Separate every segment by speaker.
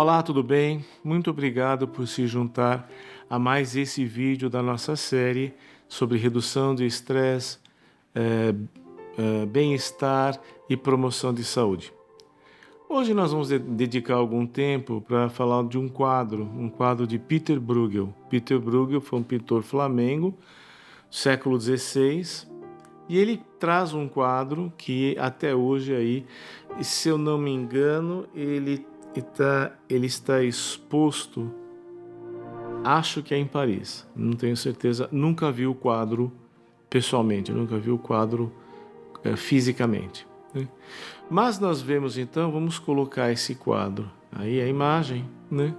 Speaker 1: Olá, tudo bem? Muito obrigado por se juntar a mais esse vídeo da nossa série sobre redução de estresse, bem-estar e promoção de saúde. Hoje nós vamos dedicar algum tempo para falar de um quadro de Peter Bruegel. Peter Bruegel foi um pintor flamengo, século XVI, e ele traz um quadro que até hoje aí, se eu não me engano, ele está exposto, acho que é em Paris, não tenho certeza, nunca vi o quadro pessoalmente, nunca vi o quadro fisicamente, né? Mas nós vemos então, vamos colocar esse quadro, aí a imagem, né?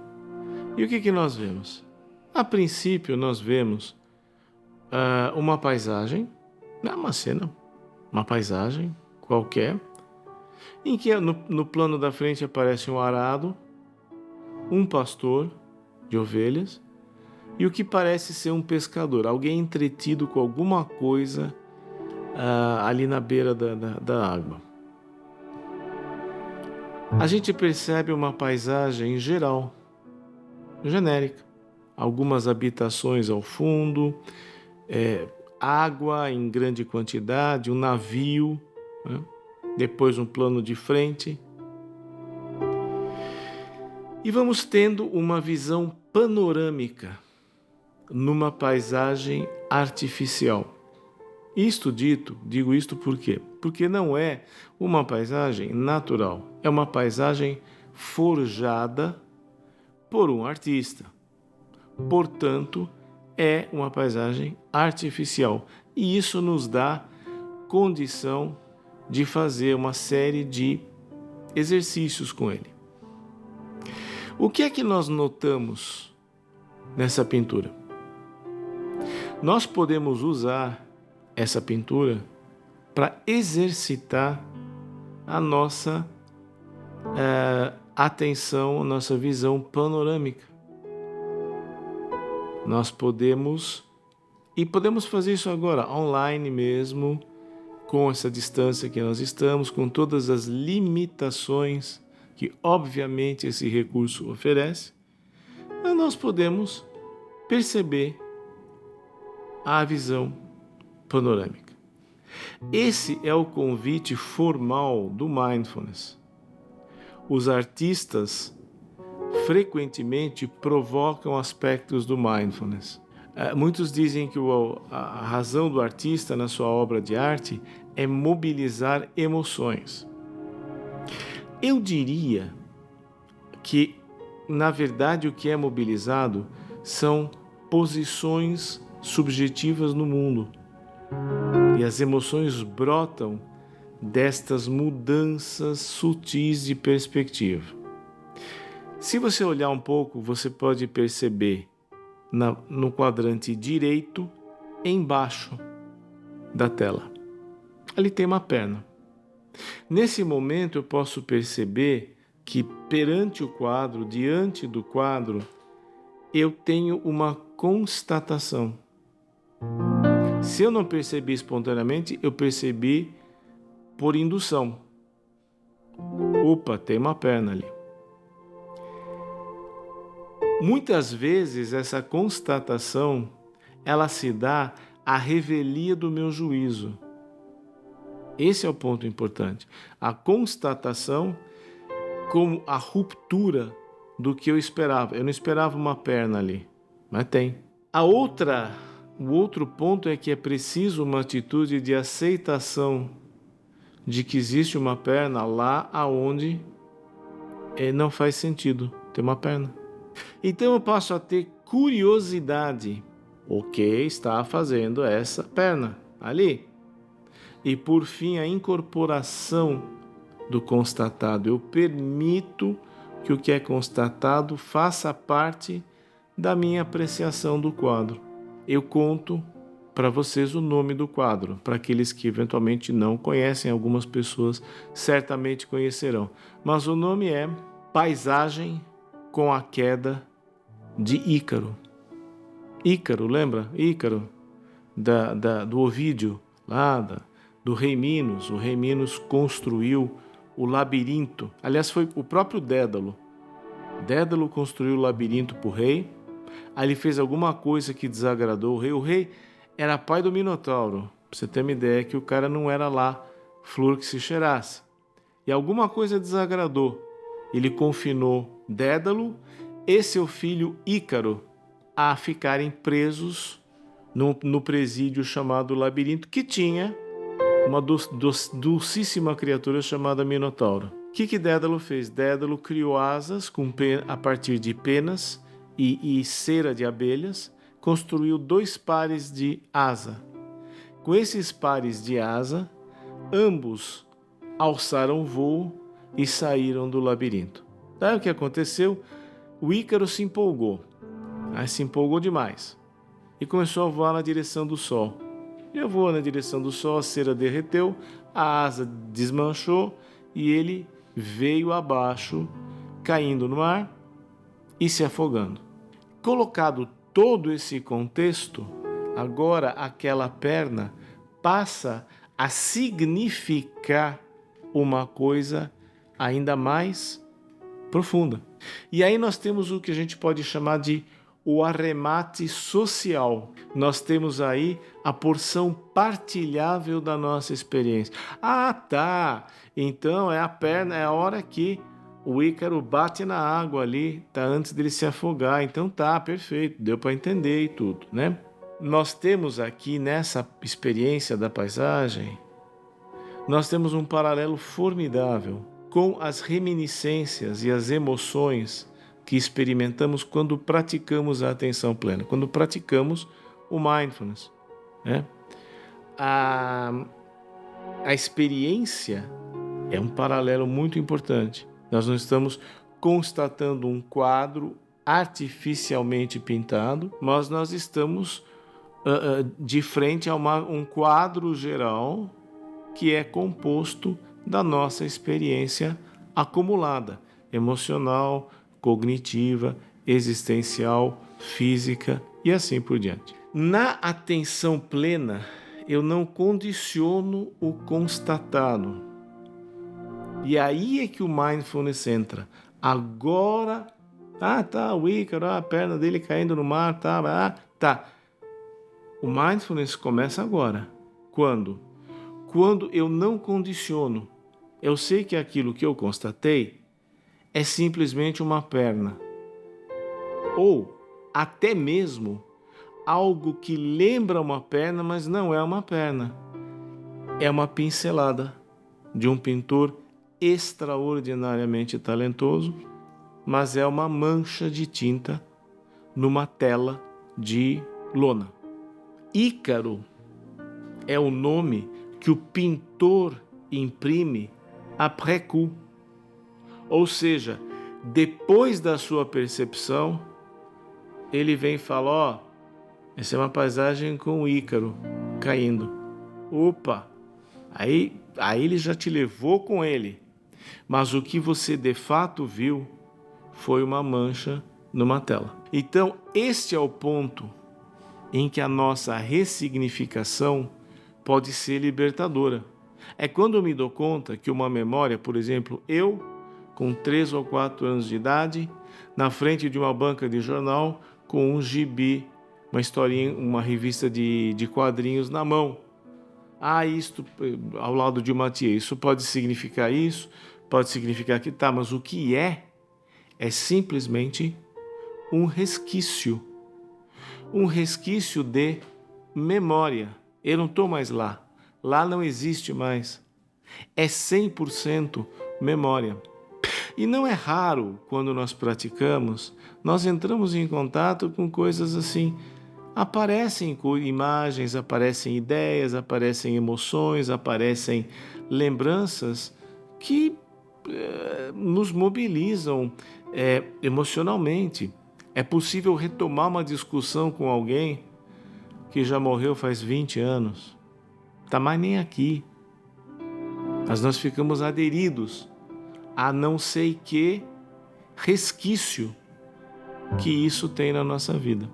Speaker 1: E o que nós vemos? A princípio nós vemos uma paisagem, não é uma cena, uma paisagem qualquer, em que no plano da frente aparece um arado, um pastor de ovelhas e o que parece ser um pescador, alguém entretido com alguma coisa ali na beira da água. A gente percebe uma paisagem geral, genérica, algumas habitações ao fundo, água em grande quantidade, um navio, né? Depois um plano de frente. E vamos tendo uma visão panorâmica numa paisagem artificial. Digo isto por quê? Porque não é uma paisagem natural, é uma paisagem forjada por um artista. Portanto, é uma paisagem artificial. E isso nos dá condição de fazer uma série de exercícios com ele. O que é que nós notamos nessa pintura? Nós podemos usar essa pintura para exercitar a nossa atenção, a nossa visão panorâmica. Nós podemos fazer isso agora, online mesmo, com essa distância que nós estamos, com todas as limitações que obviamente esse recurso oferece, mas nós podemos perceber a visão panorâmica. Esse é o convite formal do mindfulness. Os artistas frequentemente provocam aspectos do mindfulness. Muitos dizem que a razão do artista na sua obra de arte é mobilizar emoções. Eu diria que, na verdade, o que é mobilizado são posições subjetivas no mundo. E as emoções brotam destas mudanças sutis de perspectiva. Se você olhar um pouco, você pode perceber no quadrante direito, embaixo da tela. Ali tem uma perna. Nesse momento eu posso perceber que perante o quadro, diante do quadro, eu tenho uma constatação. Se eu não percebi espontaneamente, eu percebi por indução. Opa, tem uma perna ali. Muitas vezes essa constatação, ela se dá à revelia do meu juízo. Esse é o ponto importante. A constatação como a ruptura do que eu esperava. Eu não esperava uma perna ali, mas tem. O outro ponto é que é preciso uma atitude de aceitação de que existe uma perna lá aonde não faz sentido ter uma perna. Então eu passo a ter curiosidade. O que está fazendo essa perna ali? E por fim, a incorporação do constatado. Eu permito que o que é constatado faça parte da minha apreciação do quadro. Eu conto para vocês o nome do quadro, para aqueles que eventualmente não conhecem, algumas pessoas certamente conhecerão. Mas o nome é Paisagem com a Queda de Ícaro. Ícaro, lembra? Ícaro, do Ovídio, do Rei Minos. O Rei Minos construiu o labirinto. Aliás, foi o próprio Dédalo Dédalo construiu o labirinto para o rei. Aí ele fez alguma coisa que desagradou o rei. O rei era pai do Minotauro. Pra você ter uma ideia que o cara não era lá flor que se cheirasse. E alguma coisa desagradou. Ele confinou Dédalo e seu filho Ícaro a ficarem presos no presídio chamado Labirinto, que tinha uma dulcíssima criatura chamada Minotauro. O que Dédalo fez? Dédalo criou asas a partir de penas e cera de abelhas, construiu 2 pares de asa. Com esses pares de asa, ambos alçaram voo e saíram do labirinto. Daí o que aconteceu? O Ícaro se empolgou, se empolgou demais e começou a voar na direção do sol. Ele voou na direção do sol, a cera derreteu, a asa desmanchou e ele veio abaixo, caindo no mar e se afogando. Colocado todo esse contexto, agora aquela perna passa a significar uma coisa ainda mais profunda. E aí nós temos o que a gente pode chamar de o arremate social. Nós temos aí a porção partilhável da nossa experiência. Ah, tá. Então é a perna, é a hora que o Ícaro bate na água ali, tá, antes dele se afogar. Então tá, perfeito, deu para entender e tudo, né? Nós temos aqui nessa experiência da paisagem, nós temos um paralelo formidável com as reminiscências e as emoções que experimentamos quando praticamos a atenção plena, quando praticamos o mindfulness, né? A experiência é um paralelo muito importante. Nós não estamos constatando um quadro artificialmente pintado, mas nós estamos de frente a um quadro geral que é composto da nossa experiência acumulada, emocional, cognitiva, existencial, física e assim por diante. Na atenção plena, eu não condiciono o constatado. E aí é que o mindfulness entra. Agora, tá, o Ícaro, a perna dele caindo no mar, tá. O mindfulness começa agora. Quando? Quando eu não condiciono. Eu sei que aquilo que eu constatei é simplesmente uma perna. Ou até mesmo algo que lembra uma perna, mas não é uma perna. É uma pincelada de um pintor extraordinariamente talentoso, mas é uma mancha de tinta numa tela de lona. Ícaro é o nome que o pintor imprime après coup, ou seja, depois da sua percepção, ele vem e fala, essa é uma paisagem com o Ícaro caindo. Opa, aí ele já te levou com ele, mas o que você de fato viu foi uma mancha numa tela. Então, este é o ponto em que a nossa ressignificação pode ser libertadora. É quando eu me dou conta que uma memória, por exemplo, eu, com 3 ou 4 anos de idade, na frente de uma banca de jornal, com um gibi, uma historinha, uma revista de quadrinhos na mão. Isto, ao lado de uma tia, isso pode significar isso, pode significar que tá, mas o que é simplesmente um resquício de memória. Eu não estou mais lá. Lá não existe mais. É 100% memória. E não é raro, quando nós praticamos, nós entramos em contato com coisas assim. Aparecem imagens, aparecem ideias, aparecem emoções, aparecem lembranças que nos mobilizam emocionalmente. É possível retomar uma discussão com alguém que já morreu faz 20 anos. Está mais nem aqui. Mas nós ficamos aderidos a não sei que resquício que isso tem na nossa vida.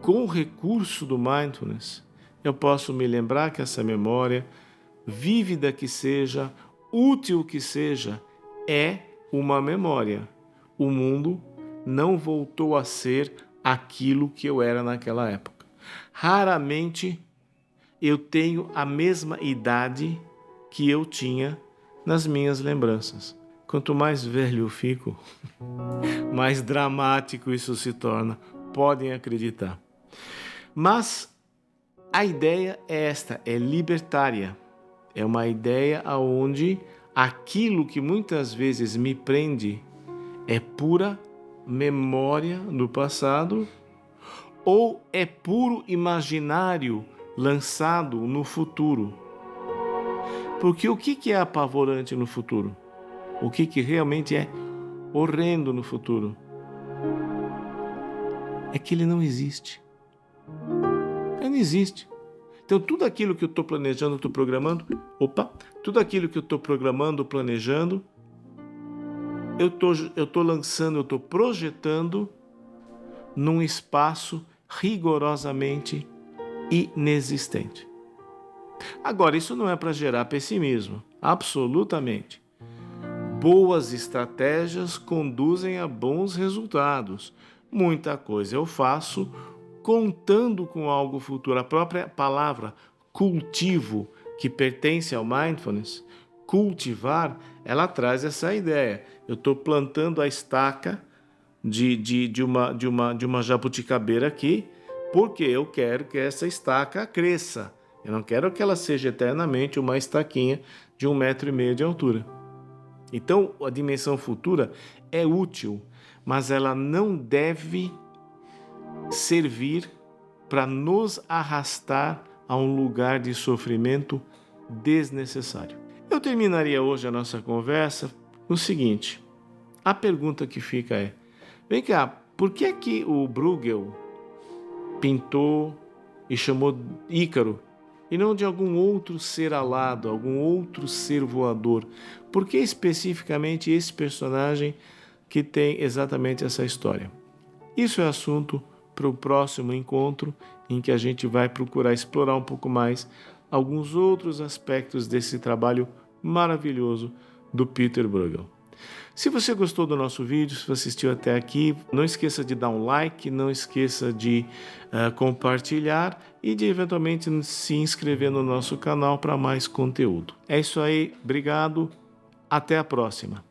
Speaker 1: Com o recurso do mindfulness, eu posso me lembrar que essa memória, vívida que seja, útil que seja, é uma memória. o mundo não voltou a ser aquilo que eu era naquela época. Raramente eu tenho a mesma idade que eu tinha nas minhas lembranças. Quanto mais velho eu fico, mais dramático isso se torna. Podem acreditar. Mas a ideia é esta, é libertária. É uma ideia onde aquilo que muitas vezes me prende é pura memória do passado ou é puro imaginário lançado no futuro. Porque o que é apavorante no futuro? O que realmente é horrendo no futuro? É que ele não existe. Ele não existe. Então, tudo aquilo que eu estou planejando, estou programando, tudo aquilo que eu estou programando, planejando, eu estou lançando, eu estou projetando num espaço rigorosamente inexistente. Agora, isso não é para gerar pessimismo, absolutamente. Boas estratégias conduzem a bons resultados. Muita coisa eu faço contando com algo futuro. A própria palavra cultivo, que pertence ao mindfulness, cultivar, ela traz essa ideia. Eu estou plantando a estaca de uma jabuticabeira aqui, porque eu quero que essa estaca cresça. Eu não quero que ela seja eternamente uma estaquinha de 1,5 metro de altura. Então, a dimensão futura é útil, mas ela não deve servir para nos arrastar a um lugar de sofrimento desnecessário. Eu terminaria hoje a nossa conversa no seguinte: a pergunta que fica é: vem cá, por que é que o Bruegel pintou e chamou Ícaro e não de algum outro ser alado, algum outro ser voador? Por que especificamente esse personagem que tem exatamente essa história? Isso é assunto para o próximo encontro, em que a gente vai procurar explorar um pouco mais alguns outros aspectos desse trabalho maravilhoso do Peter Bruegel. Se você gostou do nosso vídeo, se você assistiu até aqui, não esqueça de dar um like, não esqueça de compartilhar e de eventualmente se inscrever no nosso canal para mais conteúdo. É isso aí, obrigado, até a próxima.